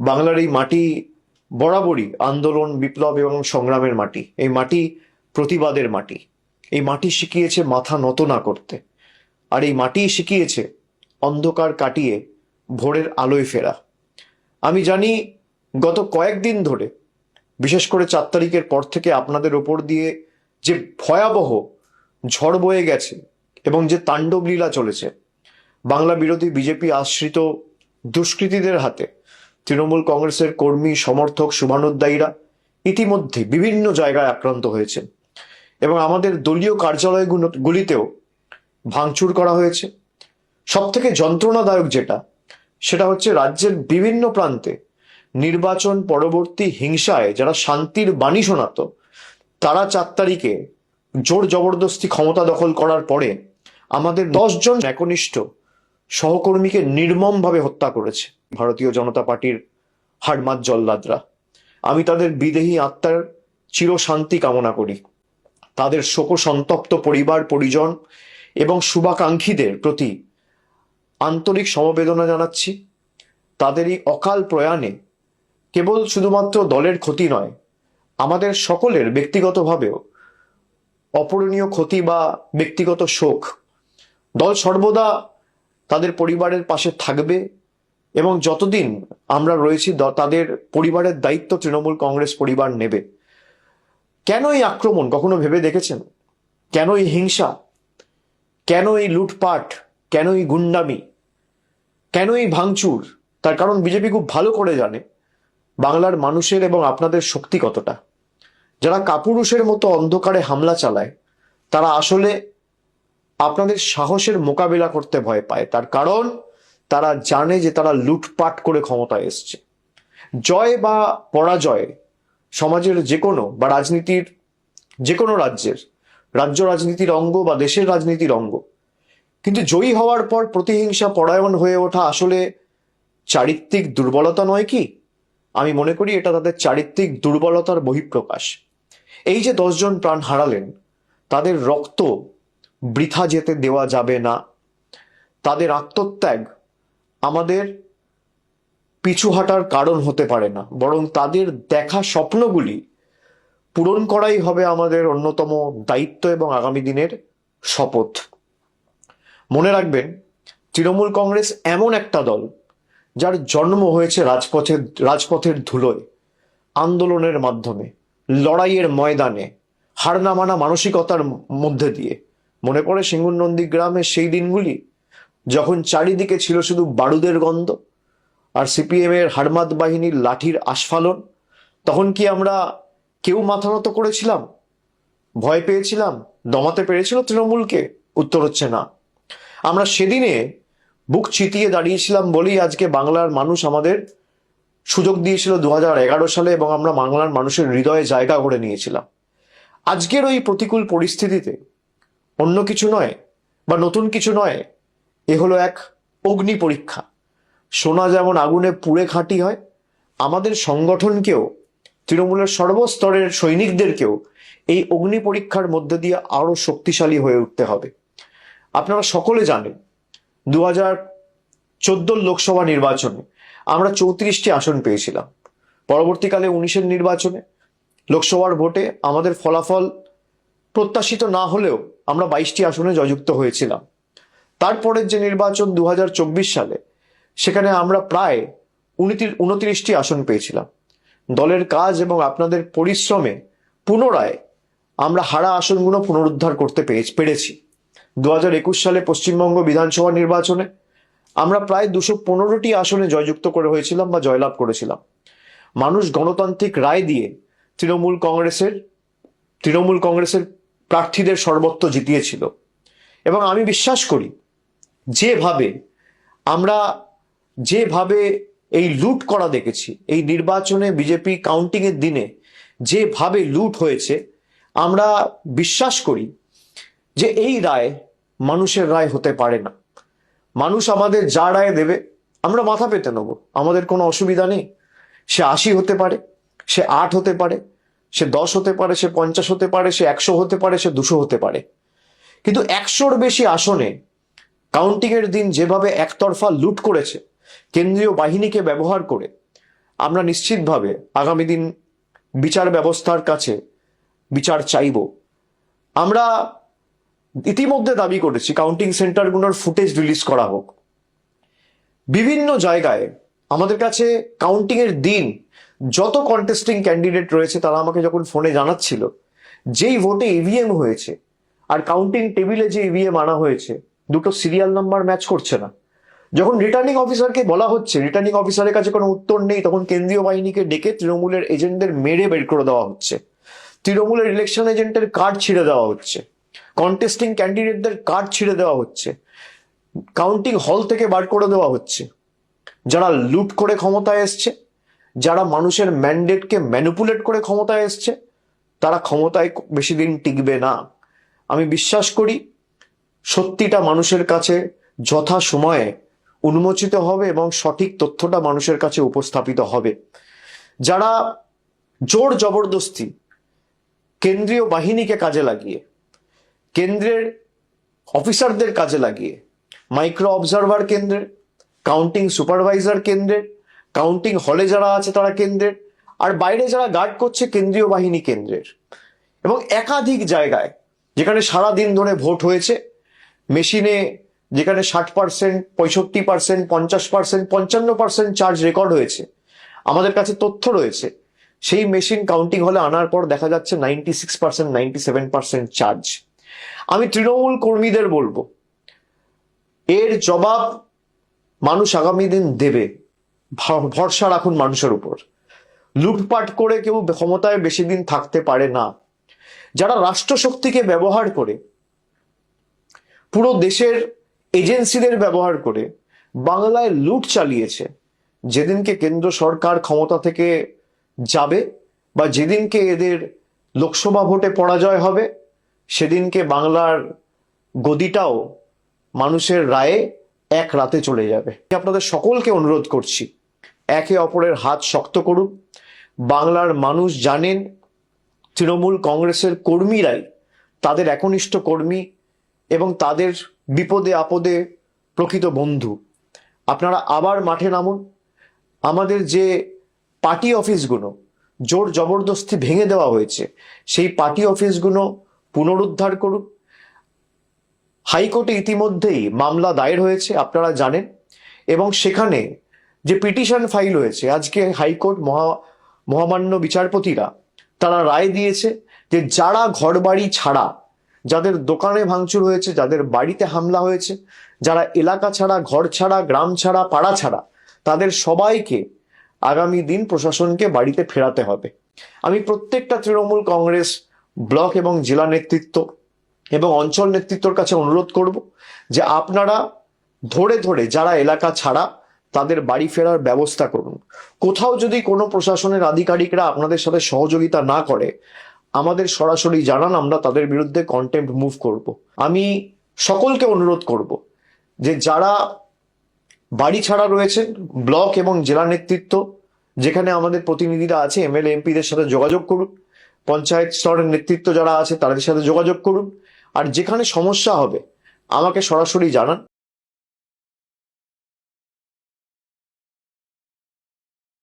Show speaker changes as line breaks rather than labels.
বাংলার এই মাটি বরাবরই আন্দোলন, বিপ্লব এবং সংগ্রামের মাটি। এই মাটি প্রতিবাদের মাটি। এই মাটি শিখিয়েছে মাথা নত না করতে। আর এই মাটি শিখিয়েছে অন্ধকার কাটিয়ে ভোরের আলোয় ফেরা। আমি জানি গত কয়েকদিন ধরে, বিশেষ করে 4 তারিখের পর থেকে আপনাদের ওপর দিয়ে যে ভয়াবহ ঝড় বয়ে গেছে এবং যে তাণ্ডব লীলা চলেছে বাংলা বিরোধী বিজেপি আশ্রিত দুষ্কৃতীদের হাতে, তৃণমূল কংগ্রেসের কর্মী, সমর্থক, শুভানুধ্যায়ীরা ইতিমধ্যে বিভিন্ন জায়গায় আক্রান্ত হয়েছেন এবং আমাদের দলীয় কার্যালয়গুলিতেও ভাঙচুর করা হয়েছে। সব থেকে যন্ত্রণাদায়ক সেটা হচ্ছে রাজ্যের বিভিন্ন প্রান্তে নির্বাচন পরবর্তী হিংসায় যারা শান্তির বাণী শোনাতো, তারা 4 তারিখে জোর জবরদস্তি ক্ষমতা দখল করার পরে আমাদের 10 জন একনিষ্ঠ সহকর্মীকে নির্মমভাবে হত্যা করেছে ভারতীয় জনতা পার্টির হাড়মাত জল্লাদরা। আমি তাদের বিদেহী আত্মার চিরশান্তি কামনা করি। তাদের শোকসন্তপ্ত পরিবার পরিজন এবং শুভাকাঙ্ক্ষীদের প্রতি আন্তরিক সমবেদনা জানাচ্ছি। তাদের এই অকাল প্রয়াণে কেবল শুধুমাত্র দলের ক্ষতি নয়, আমাদের সকলের ব্যক্তিগতভাবেও অপূরণীয় ক্ষতি বা ব্যক্তিগত শোক। দল সর্বদা তাদের পরিবারের পাশে থাকবে এবং যতদিন আমরা রয়েছি তাদের পরিবারের দায়িত্ব তৃণমূল কংগ্রেস পরিবার নেবে। কেন এই আক্রমণ কখনো ভেবে দেখেছেন? কেন এই হিংসা? কেন এই লুটপাট? কেন এই গুন্ডামি? কেন এই ভাঙচুর? তার কারণ বিজেপি খুব ভালো করে জানে বাংলার মানুষের এবং আপনাদের শক্তি কতটা। যারা কাপুরুষের মতো অন্ধকারে হামলা চালায় তারা আসলে আপনাদের সাহসের মোকাবিলা করতে ভয় পায়। তার কারণ তারা জানে যে তারা লুটপাট করে ক্ষমতায় এসছে। জয় বা পরাজয় সমাজের যে কোনো বা রাজনীতির যে কোনো রাজ্য রাজনীতির অঙ্গ বা দেশের রাজনীতির অঙ্গ। কিন্তু জয়ী হওয়ার পর প্রতিহিংসা পরায়ণ হয়ে ওঠা আসলে চারিত্রিক দুর্বলতা নয় কি? আমি মনে করি এটা তাদের চারিত্রিক দুর্বলতার বহিঃপ্রকাশ। এই যে 10 জন প্রাণ হারালেন, তাদের রক্ত বৃথা যেতে দেওয়া যাবে না। তাদের আত্মত্যাগ আমাদের পিছু হাঁটার কারণ হতে পারে না, বরং তাদের দেখা স্বপ্নগুলি পূরণ করাই হবে আমাদের অন্যতম দায়িত্ব এবং আগামী দিনের শপথ। মনে রাখবেন, তৃণমূল কংগ্রেস এমন একটা দল যার জন্ম হয়েছে রাজপথের ধুলোয়, আন্দোলনের মাধ্যমে, লড়াইয়ের ময়দানে, হার না মানা মানসিকতার মধ্যে দিয়ে। মনে পড়ে সিঙ্গুর নন্দীগ্রামের সেই দিনগুলি যখন চারিদিকে ছিল শুধু বারুদের গন্ধ আর সিপিএম এর হাড়মাত বাহিনীর লাঠির আস্ফালন? তখন কি আমরা কেউ মাথা নত করেছিলাম? ভয় পেয়েছিলাম? দমাতে পেরেছিল তৃণমূলকে? উত্তর হচ্ছে না। আমরা সেদিনে বুক চিতিয়ে দাঁড়িয়েছিলাম বলেই আজকে বাংলার মানুষ আমাদের সুযোগ দিয়েছিল 2011 সালে এবং আমরা বাংলার মানুষের হৃদয়ে জায়গা করে নিয়েছিলাম। আজকের ওই প্রতিকূল পরিস্থিতিতে অন্য কিছু নয় বা নতুন কিছু নয়, এ হলো এক অগ্নি পরীক্ষা। সোনা যেমন আগুনে পুড়ে খাঁটি হয়, আমাদের সংগঠনকেও, তৃণমূলের সর্বস্তরের সৈনিকদেরকেও এই অগ্নি পরীক্ষার মধ্যে দিয়ে আরো শক্তিশালী হয়ে উঠতে হবে। আপনারা সকলে জানেন 2014 লোকসভা নির্বাচনে আমরা 34টি আসন পেয়েছিলাম। পরবর্তীকালে 19-এর নির্বাচনে লোকসভার ভোটে আমাদের ফলাফল প্রত্যাশিত না হলেও আমরা 22টি আসনে জয়যুক্ত হয়েছিলাম। তারপরের যে নির্বাচন 2024 সালে, সেখানে আমরা প্রায় 29টি আসন পেয়েছিলাম। দলের কাজ এবং আপনাদের পরিশ্রমে পুনরায় আমরা হারা আসনগুলো পুনরুদ্ধার করতে পেরেছি। 2021 সালে পশ্চিমবঙ্গ বিধানসভা নির্বাচনে আমরা প্রায় 215টি আসনে জয়যুক্ত করে হয়েছিলাম বা জয়লাভ করেছিলাম। মানুষ গণতান্ত্রিক রায় দিয়ে তৃণমূল কংগ্রেসের প্রার্থীদের সর্বত্র জিতিয়েছিল। এবং আমি বিশ্বাস করি যেভাবে এই লুট করা দেখেছি, এই নির্বাচনে বিজেপি কাউন্টিং এর দিনে যেভাবে লুট হয়েছে, আমরা বিশ্বাস করি যে এই রায় মানুষের রায় হতে পারে না। মানুষ আমাদের যা রায় দেবে আমরা মাথা পেতে নেব, আমাদের কোনো অসুবিধা নেই। সে 80 হতে পারে, সে 8 হতে পারে, সে 10 হতে পারে, সে 50 হতে পারে, সে 100 হতে পারে, সে 200 হতে পারে। কিন্তু 100-র বেশি আসনে কাউন্টিং এর দিন যেভাবে একতরফা লুট করেছে কেন্দ্রীয় বাহিনীকে ব্যবহার করে, আমরা নিশ্চিতভাবে আগামী দিন বিচার ব্যবস্থার কাছে বিচার চাইব। আমরা ইতিমধ্যে দাবি করেছি কাউন্টিং সেন্টারগুলোর ফুটেজ রিলিজ করা হোক। বিভিন্ন জায়গায় আমাদের কাছে কাউন্টিং এর দিন যত কন্টেস্টিং ক্যান্ডিডেট রয়েছে তারা আমাকে যখন ফোনে জানাচ্ছিল যেই ভোটে ইভিএম হয়েছে আর কাউন্টিং টেবিলে যে ইভিএম আনা হয়েছে দুটো সিরিয়াল নাম্বার ম্যাচ করছে না। যখন রিটার্নিং অফিসারকে বলা হচ্ছে রিটার্নিং অফিসারের কাছে কোনো উত্তর নেই, তখন কেন্দ্রীয় বাহিনীকে ডেকে তৃণমূলের এজেন্টদের মেরে বের করে দেওয়া হচ্ছে, তৃণমূলের ইলেকশন এজেন্টের কার্ড ছিঁড়ে দেওয়া হচ্ছে, কন্টেস্টিং ক্যান্ডিডেটদের কার্ড ছিঁড়ে দেওয়া হচ্ছে, কাউন্টিং হল থেকে বার করে দেওয়া হচ্ছে। যারা লুট করে ক্ষমতায় এসছে, যারা মানুষের ম্যান্ডেটকে ম্যানিপুলেট করে ক্ষমতায় এসছে, তারা ক্ষমতায় বেশি দিন টিকবে না। আমি বিশ্বাস করি সত্যিটা মানুষের কাছে যথা সময়ে উন্মোচিত হবে এবং সঠিক তথ্যটা মানুষের কাছে উপস্থাপিত হবে। যারা জোর জবরদস্তি কেন্দ্রীয় বাহিনীকে কাজে লাগিয়ে, কেন্দ্রের অফিসারদের কাজে লাগিয়ে, মাইক্রো অবজারভার কেন্দ্রের, কাউন্টিং সুপারভাইজার কেন্দ্রের, কাউন্টিং হলে যারা আছে তারা কেন্দ্রের, আর বাইরে যারা গার্ড করছে কেন্দ্রীয় বাহিনী কেন্দ্রের, এবং একাধিক জায়গায় যেখানে সারা দিন ধরে ভোট হয়েছে মেশিনে যেখানে 60%, 65%, 50%, 55% চার্জ রেকর্ড হয়েছে, আমাদের কাছে তথ্য রয়েছে সেই মেশিন কাউন্টিং হলে আনার পর দেখা যাচ্ছে 96%, 97% চার্জ। আমি তৃণমূল কর্মীদের বলবো এর জবাব মানুষ আগামী দিন দেবে, ভরসা রাখুন মানুষের উপর। লুটপাট করে কেউ ক্ষমতায় বেশি দিন থাকতে পারে না। যারা রাষ্ট্রশক্তিকে ব্যবহার করে, পুরো দেশের এজেন্সিদের ব্যবহার করে বাংলায় লুট চালিয়েছে, যেদিনকে কেন্দ্র সরকার ক্ষমতা থেকে যাবে বা যেদিনকে এদের লোকসভা ভোটে পরাজয় হবে, সেদিনকে বাংলার গদিটাও মানুষের রায়ে এক রাতে চলে যাবে। আপনাদের সকলকে অনুরোধ করছি একে অপরের হাত শক্ত করুন। বাংলার মানুষ জানেন তৃণমূল কংগ্রেসের কর্মীরাই তাদের একনিষ্ঠ কর্মী এবং তাদের বিপদে আপদে প্রকৃত বন্ধু। আপনারা আবার মাঠে নামুন। আমাদের যে পার্টি অফিসগুলো জোর জবরদস্তি ভেঙে দেওয়া হয়েছে সেই পার্টি অফিসগুলো পুনরুদ্ধার করুন। হাইকোর্টে ইতিমধ্যেই মামলা দায়ের হয়েছে আপনারা জানেন, এবং সেখানে যে পিটিশন ফাইল হয়েছে, আজকে হাইকোর্ট মহামান্য বিচারপতিরা তারা রায় দিয়েছে যে যারা ঘরবাড়ি ছাড়া, যাদের দোকানে ভাঙচুর হয়েছে, যাদের বাড়িতে হামলা হয়েছে, যারা এলাকা ছাড়া, ঘর ছাড়া, গ্রাম ছাড়া, পাড়া ছাড়া, তাদের সবাইকে আগামী দিন প্রশাসনকে বাড়িতে ফেরাতে হবে। আমি প্রত্যেকটা তৃণমূল কংগ্রেস ব্লক এবং জেলা নেতৃত্ব এবং অঞ্চল নেতৃত্বর কাছে অনুরোধ করব যে আপনারা ধরে ধরে যারা এলাকা ছাড়া তাদের বাড়ি ফেরার ব্যবস্থা করুন। কোথাও যদি কোনো প্রশাসনের আধিকারিকরা আপনাদের সাথে সহযোগিতা না করে আমাদের সরাসরি জানান, আমরা তাদের বিরুদ্ধে কন্টেম্প্ট মুভ করব। আমি সকলকে অনুরোধ করব যে যারা বাড়ি ছাড়া রয়েছেন, ব্লক এবং জেলা নেতৃত্ব যেখানে আমাদের প্রতিনিধিরা আছে, এমএলএ এমপিদের সাথে যোগাযোগ করুন, পঞ্চায়েত স্তরের নেতৃত্ব যারা আছে তাদের সাথে যোগাযোগ করুন, আর যেখানে সমস্যা হবে আমাকে সরাসরি জানান।